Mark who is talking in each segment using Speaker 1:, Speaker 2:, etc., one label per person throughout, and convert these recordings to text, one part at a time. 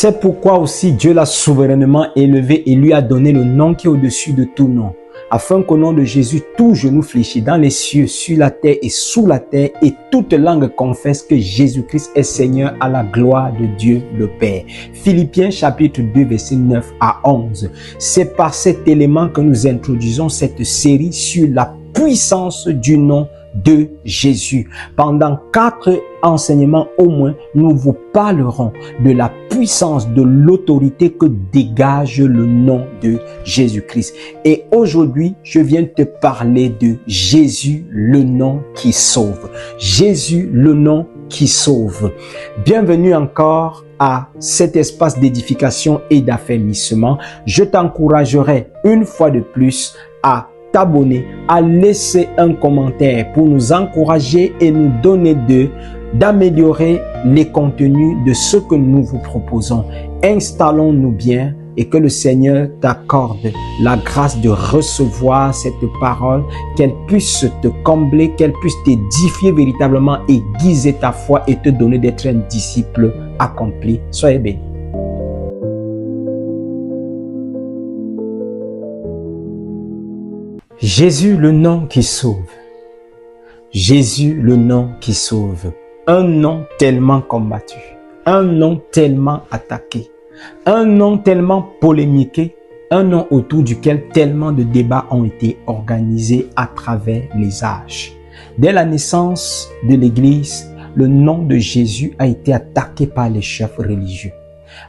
Speaker 1: C'est pourquoi aussi Dieu l'a souverainement élevé et lui a donné le nom qui est au-dessus de tout nom, afin qu'au nom de Jésus, tout genou fléchit dans les cieux, sur la terre et sous la terre, et toute langue confesse que Jésus-Christ est Seigneur à la gloire de Dieu le Père. Philippiens chapitre 2, versets 9 à 11. C'est par cet élément que nous introduisons cette série sur la puissance du nom de Jésus. Pendant 4 enseignements au moins, nous vous parlerons de la puissance, de l'autorité que dégage le nom de Jésus-Christ. Et aujourd'hui, je viens te parler de Jésus, le nom qui sauve. Jésus, le nom qui sauve. Bienvenue encore à cet espace d'édification et d'affermissement. Je t'encouragerai une fois de plus à t'abonner, à laisser un commentaire pour nous encourager et nous donner d'améliorer les contenus de ce que nous vous proposons. Installons-nous bien et que le Seigneur t'accorde la grâce de recevoir cette parole, qu'elle puisse te combler, qu'elle puisse t'édifier véritablement, aiguiser ta foi et te donner d'être un disciple accompli. Soyez bénis. Jésus, le nom qui sauve. Jésus, le nom qui sauve. Un nom tellement combattu, un nom tellement attaqué, un nom tellement polémiqué, un nom autour duquel tellement de débats ont été organisés à travers les âges. Dès la naissance de l'Église, le nom de Jésus a été attaqué par les chefs religieux.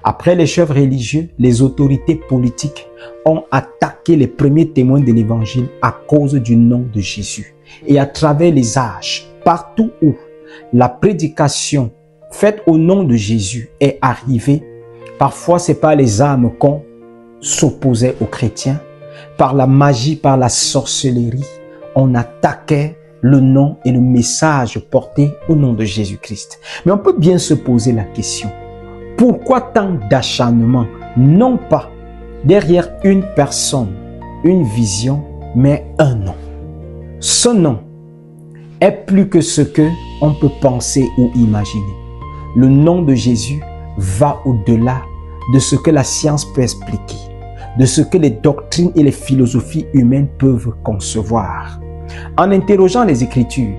Speaker 1: Après les chefs religieux, les autorités politiques ont attaqué les premiers témoins de l'Évangile à cause du nom de Jésus. Et à travers les âges, partout où la prédication faite au nom de Jésus est arrivée, parfois c'est par les armes qu'on s'opposait aux chrétiens, par la magie, par la sorcellerie, on attaquait le nom et le message porté au nom de Jésus-Christ. Mais on peut bien se poser la question, pourquoi tant d'acharnement, non pas derrière une personne, une vision, mais un nom? Ce nom est plus que ce que on peut penser ou imaginer. Le nom de Jésus va au-delà de ce que la science peut expliquer, de ce que les doctrines et les philosophies humaines peuvent concevoir. En interrogeant les Écritures,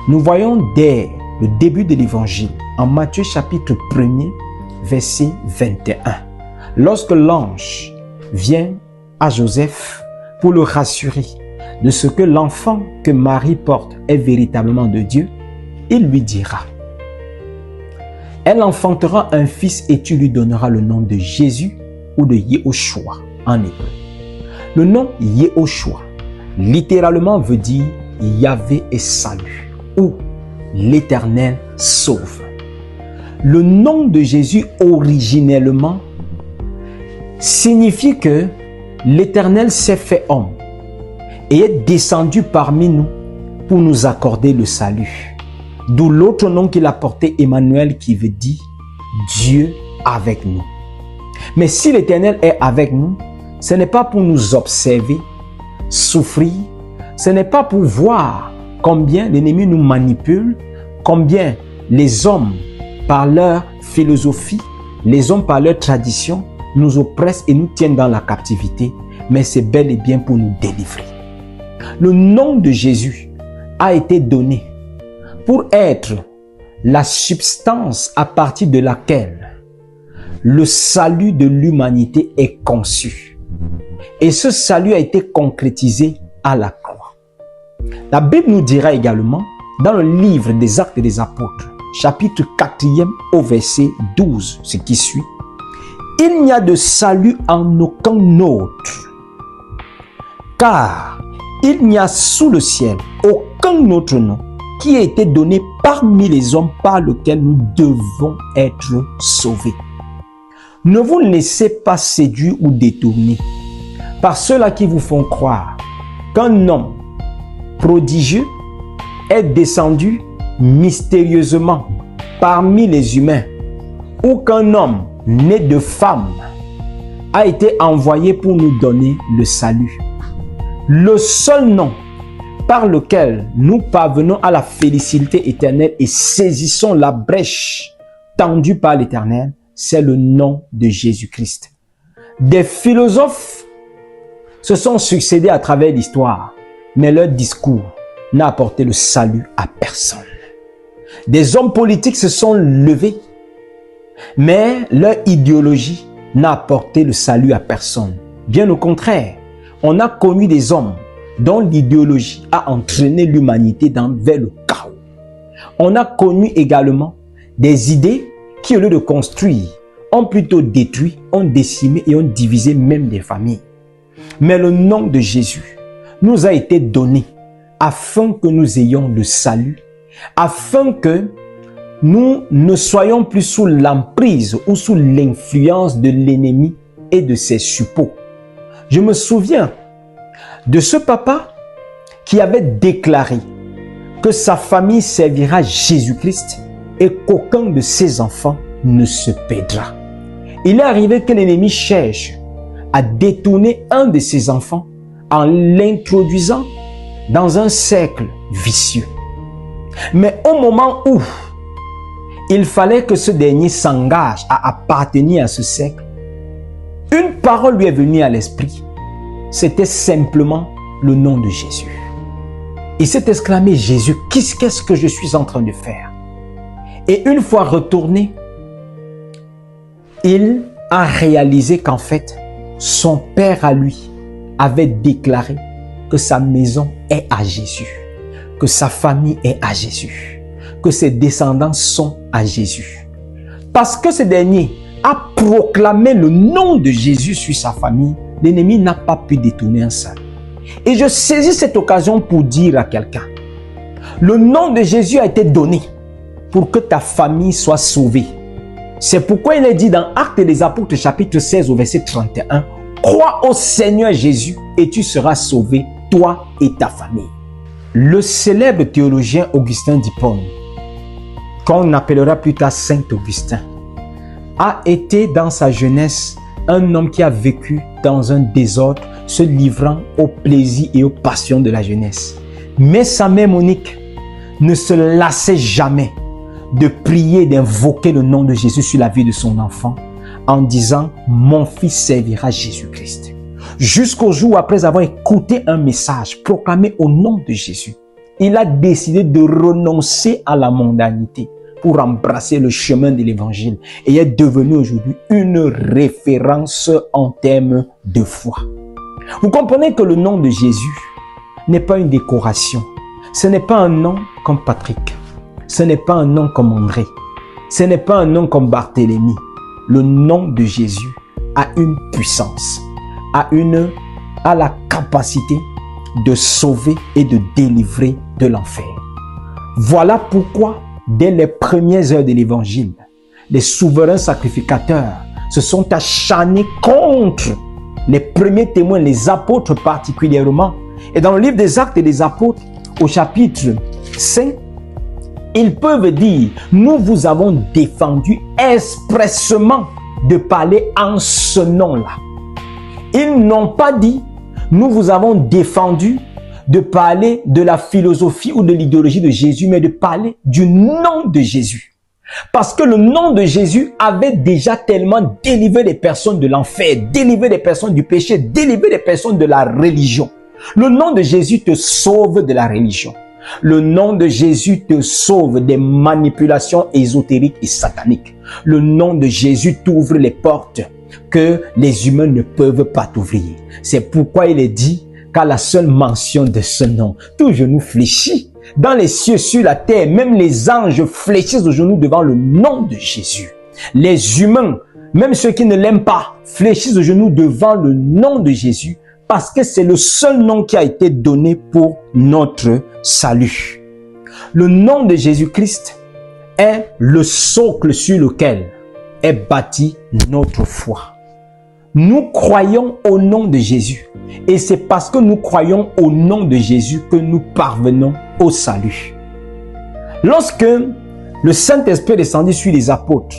Speaker 1: nous voyons dès le début de l'Évangile, en Matthieu chapitre 1er, verset 21, lorsque l'ange vient à Joseph pour le rassurer de ce que l'enfant que Marie porte est véritablement de Dieu, il lui dira: elle enfantera un fils et tu lui donneras le nom de Jésus ou de Yehoshua en hébreu. Le nom Yehoshua littéralement veut dire Yahvé est salut ou l'Éternel sauve. Le nom de Jésus originellement signifie que l'Éternel s'est fait homme et est descendu parmi nous pour nous accorder le salut. D'où l'autre nom qu'il a porté, Emmanuel, qui veut dire Dieu avec nous. Mais si l'Éternel est avec nous, ce n'est pas pour nous observer, souffrir, ce n'est pas pour voir combien l'ennemi nous manipule, combien les hommes par leur philosophie, les hommes par leur tradition nous oppressent et nous tiennent dans la captivité, mais c'est bel et bien pour nous délivrer. Le nom de Jésus a été donné pour être la substance à partir de laquelle le salut de l'humanité est conçu. Et ce salut a été concrétisé à la croix. La Bible nous dira également, dans le livre des Actes des Apôtres, chapitre 4e au verset 12, ce qui suit: il n'y a de salut en aucun autre, car il n'y a sous le ciel aucun autre nom qui a été donné parmi les hommes par lequel nous devons être sauvés. Ne vous laissez pas séduire ou détourner par ceux-là qui vous font croire qu'un homme prodigieux est descendu mystérieusement parmi les humains, ou qu'un homme né de femme a été envoyé pour nous donner le salut. Le seul nom par lequel nous parvenons à la félicité éternelle et saisissons la brèche tendue par l'Éternel c'est le nom de Jésus-Christ. Des philosophes se sont succédés à travers l'histoire, mais leur discours n'a apporté le salut à personne. Des hommes politiques se sont levés, mais leur idéologie n'a apporté le salut à personne. Bien au contraire, on a connu des hommes dont l'idéologie a entraîné l'humanité vers le chaos. On a connu également des idées qui, au lieu de construire, ont plutôt détruit, ont décimé et ont divisé même des familles. Mais le nom de Jésus nous a été donné afin que nous ayons le salut, afin que nous ne soyons plus sous l'emprise ou sous l'influence de l'ennemi et de ses suppôts. Je me souviens de ce papa qui avait déclaré que sa famille servira Jésus-Christ et qu'aucun de ses enfants ne se perdra. Il est arrivé que l'ennemi cherche à détourner un de ses enfants en l'introduisant dans un cercle vicieux. Mais au moment où il fallait que ce dernier s'engage à appartenir à ce cercle, une parole lui est venue à l'esprit. C'était simplement le nom de Jésus. Il s'est exclamé: Jésus, qu'est-ce que je suis en train de faire? Et une fois retourné, il a réalisé qu'en fait, son père à lui avait déclaré que sa maison est à Jésus, que sa famille est à Jésus, que ses descendants sont à Jésus. Parce que ce dernier a proclamé le nom de Jésus sur sa famille, l'ennemi n'a pas pu détourner un salut. Et je saisis cette occasion pour dire à quelqu'un, le nom de Jésus a été donné pour que ta famille soit sauvée. C'est pourquoi il est dit dans Actes des Apôtres chapitre 16 au verset 31, crois au Seigneur Jésus et tu seras sauvé, toi et ta famille. Le célèbre théologien Augustin d'Hippone, qu'on appellera plus tard Saint Augustin, a été dans sa jeunesse un homme qui a vécu dans un désordre, se livrant aux plaisirs et aux passions de la jeunesse. Mais sa mère Monique ne se lassait jamais de prier et d'invoquer le nom de Jésus sur la vie de son enfant en disant « Mon fils servira Jésus-Christ ». Jusqu'au jour après avoir écouté un message proclamé au nom de Jésus, il a décidé de renoncer à la mondanité pour embrasser le chemin de l'évangile et est devenu aujourd'hui une référence en termes de foi. Vous comprenez que le nom de Jésus n'est pas une décoration. Ce n'est pas un nom comme Patrick. Ce n'est pas un nom comme André. Ce n'est pas un nom comme Barthélemy. Le nom de Jésus a une puissance, a la capacité de sauver et de délivrer de l'enfer. Voilà pourquoi, dès les premières heures de l'évangile, les souverains sacrificateurs se sont acharnés contre les premiers témoins, les apôtres particulièrement. Et dans le livre des Actes des Apôtres, au chapitre 5, ils peuvent dire, nous vous avons défendu expressément de parler en ce nom-là. Ils n'ont pas dit, nous vous avons défendu de parler de la philosophie ou de l'idéologie de Jésus, mais de parler du nom de Jésus. Parce que le nom de Jésus avait déjà tellement délivré les personnes de l'enfer, délivré les personnes du péché, délivré les personnes de la religion. Le nom de Jésus te sauve de la religion. Le nom de Jésus te sauve des manipulations ésotériques et sataniques. Le nom de Jésus t'ouvre les portes que les humains ne peuvent pas t'ouvrir. C'est pourquoi il est dit qu'à la seule mention de ce nom, tout genou fléchit. Dans les cieux, sur la terre, même les anges fléchissent aux genoux devant le nom de Jésus. Les humains, même ceux qui ne l'aiment pas, fléchissent aux genoux devant le nom de Jésus parce que c'est le seul nom qui a été donné pour notre salut. Le nom de Jésus-Christ est le socle sur lequel est bâtie notre foi. Nous croyons au nom de Jésus et c'est parce que nous croyons au nom de Jésus que nous parvenons au salut. Lorsque le Saint-Esprit est descendu sur les apôtres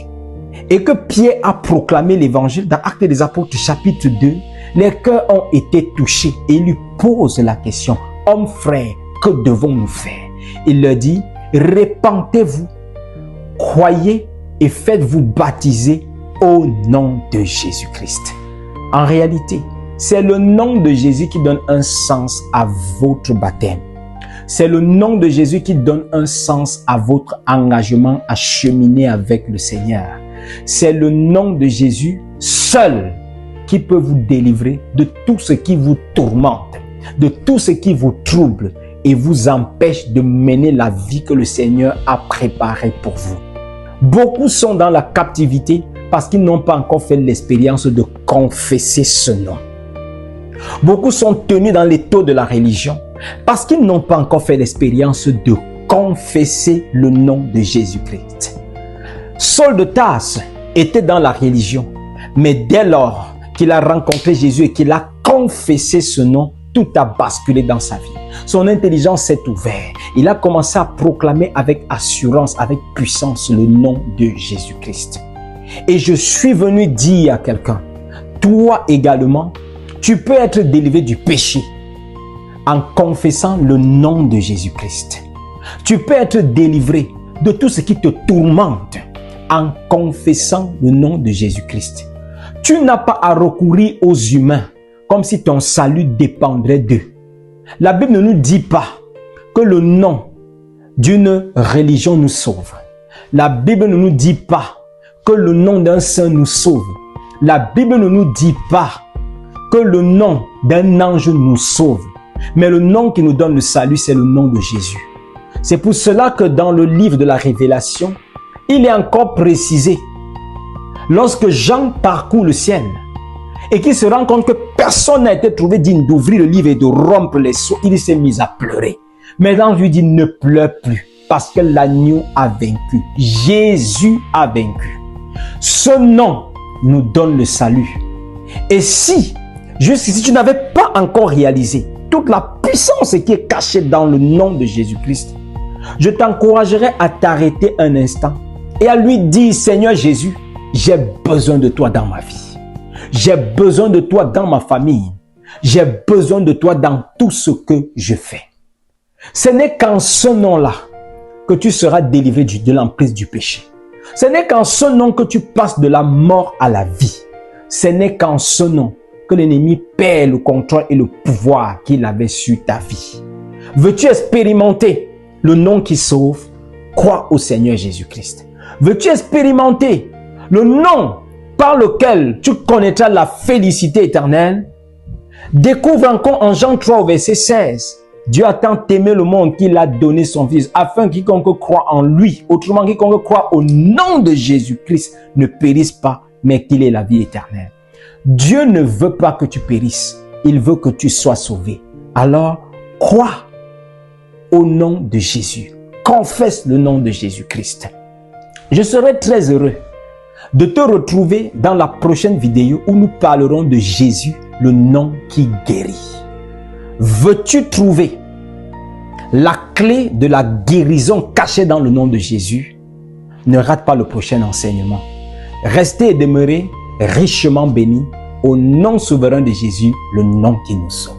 Speaker 1: et que Pierre a proclamé l'évangile dans Actes des Apôtres chapitre 2, les cœurs ont été touchés et il lui pose la question, hommes frères, que devons-nous faire? Il leur dit, repentez-vous, croyez et faites-vous baptiser au nom de Jésus-Christ. En réalité, c'est le nom de Jésus qui donne un sens à votre baptême. C'est le nom de Jésus qui donne un sens à votre engagement à cheminer avec le Seigneur. C'est le nom de Jésus seul qui peut vous délivrer de tout ce qui vous tourmente, de tout ce qui vous trouble et vous empêche de mener la vie que le Seigneur a préparée pour vous. Beaucoup sont dans la captivité parce qu'ils n'ont pas encore fait l'expérience de confesser ce nom. Beaucoup sont tenus dans les taux de la religion parce qu'ils n'ont pas encore fait l'expérience de confesser le nom de Jésus-Christ. Saul de Tarse était dans la religion, mais dès lors qu'il a rencontré Jésus et qu'il a confessé ce nom, tout a basculé dans sa vie. Son intelligence s'est ouverte. Il a commencé à proclamer avec assurance, avec puissance le nom de Jésus-Christ. Et je suis venu dire à quelqu'un, toi également, tu peux être délivré du péché en confessant le nom de Jésus-Christ. Tu peux être délivré de tout ce qui te tourmente en confessant le nom de Jésus-Christ. Tu n'as pas à recourir aux humains comme si ton salut dépendrait d'eux. La Bible ne nous dit pas que le nom d'une religion nous sauve. La Bible ne nous dit pas que le nom d'un saint nous sauve. La Bible ne nous dit pas que le nom d'un ange nous sauve. Mais le nom qui nous donne le salut, c'est le nom de Jésus. C'est pour cela que dans le livre de la Révélation, il est encore précisé. Lorsque Jean parcourt le ciel et qu'il se rend compte que personne n'a été trouvé digne d'ouvrir le livre et de rompre les sceaux, il s'est mis à pleurer. Mais l'ange lui dit, ne pleure plus parce que l'agneau a vaincu. Jésus a vaincu. Ce nom nous donne le salut. Et si, jusqu'ici, tu n'avais pas encore réalisé toute la puissance qui est cachée dans le nom de Jésus-Christ, je t'encouragerai à t'arrêter un instant et à lui dire, Seigneur Jésus, j'ai besoin de toi dans ma vie. J'ai besoin de toi dans ma famille. J'ai besoin de toi dans tout ce que je fais. Ce n'est qu'en ce nom-là que tu seras délivré de l'emprise du péché. Ce n'est qu'en ce nom que tu passes de la mort à la vie. Ce n'est qu'en ce nom que l'ennemi perd le contrôle et le pouvoir qu'il avait sur ta vie. Veux-tu expérimenter le nom qui sauve? Crois au Seigneur Jésus-Christ. Veux-tu expérimenter le nom par lequel tu connaîtras la félicité éternelle? Découvre encore en Jean 3 au verset 16. Dieu a tant aimé le monde qu'il a donné son Fils, afin que quiconque croit en lui, autrement quiconque croit au nom de Jésus-Christ, ne périsse pas, mais qu'il ait la vie éternelle. Dieu ne veut pas que tu périsses, il veut que tu sois sauvé. Alors, crois au nom de Jésus. Confesse le nom de Jésus-Christ. Je serai très heureux de te retrouver dans la prochaine vidéo où nous parlerons de Jésus, le nom qui guérit. Veux-tu trouver la clé de la guérison cachée dans le nom de Jésus? Ne rate pas le prochain enseignement. Restez et demeurez richement bénis au nom souverain de Jésus, le nom qui nous sauve.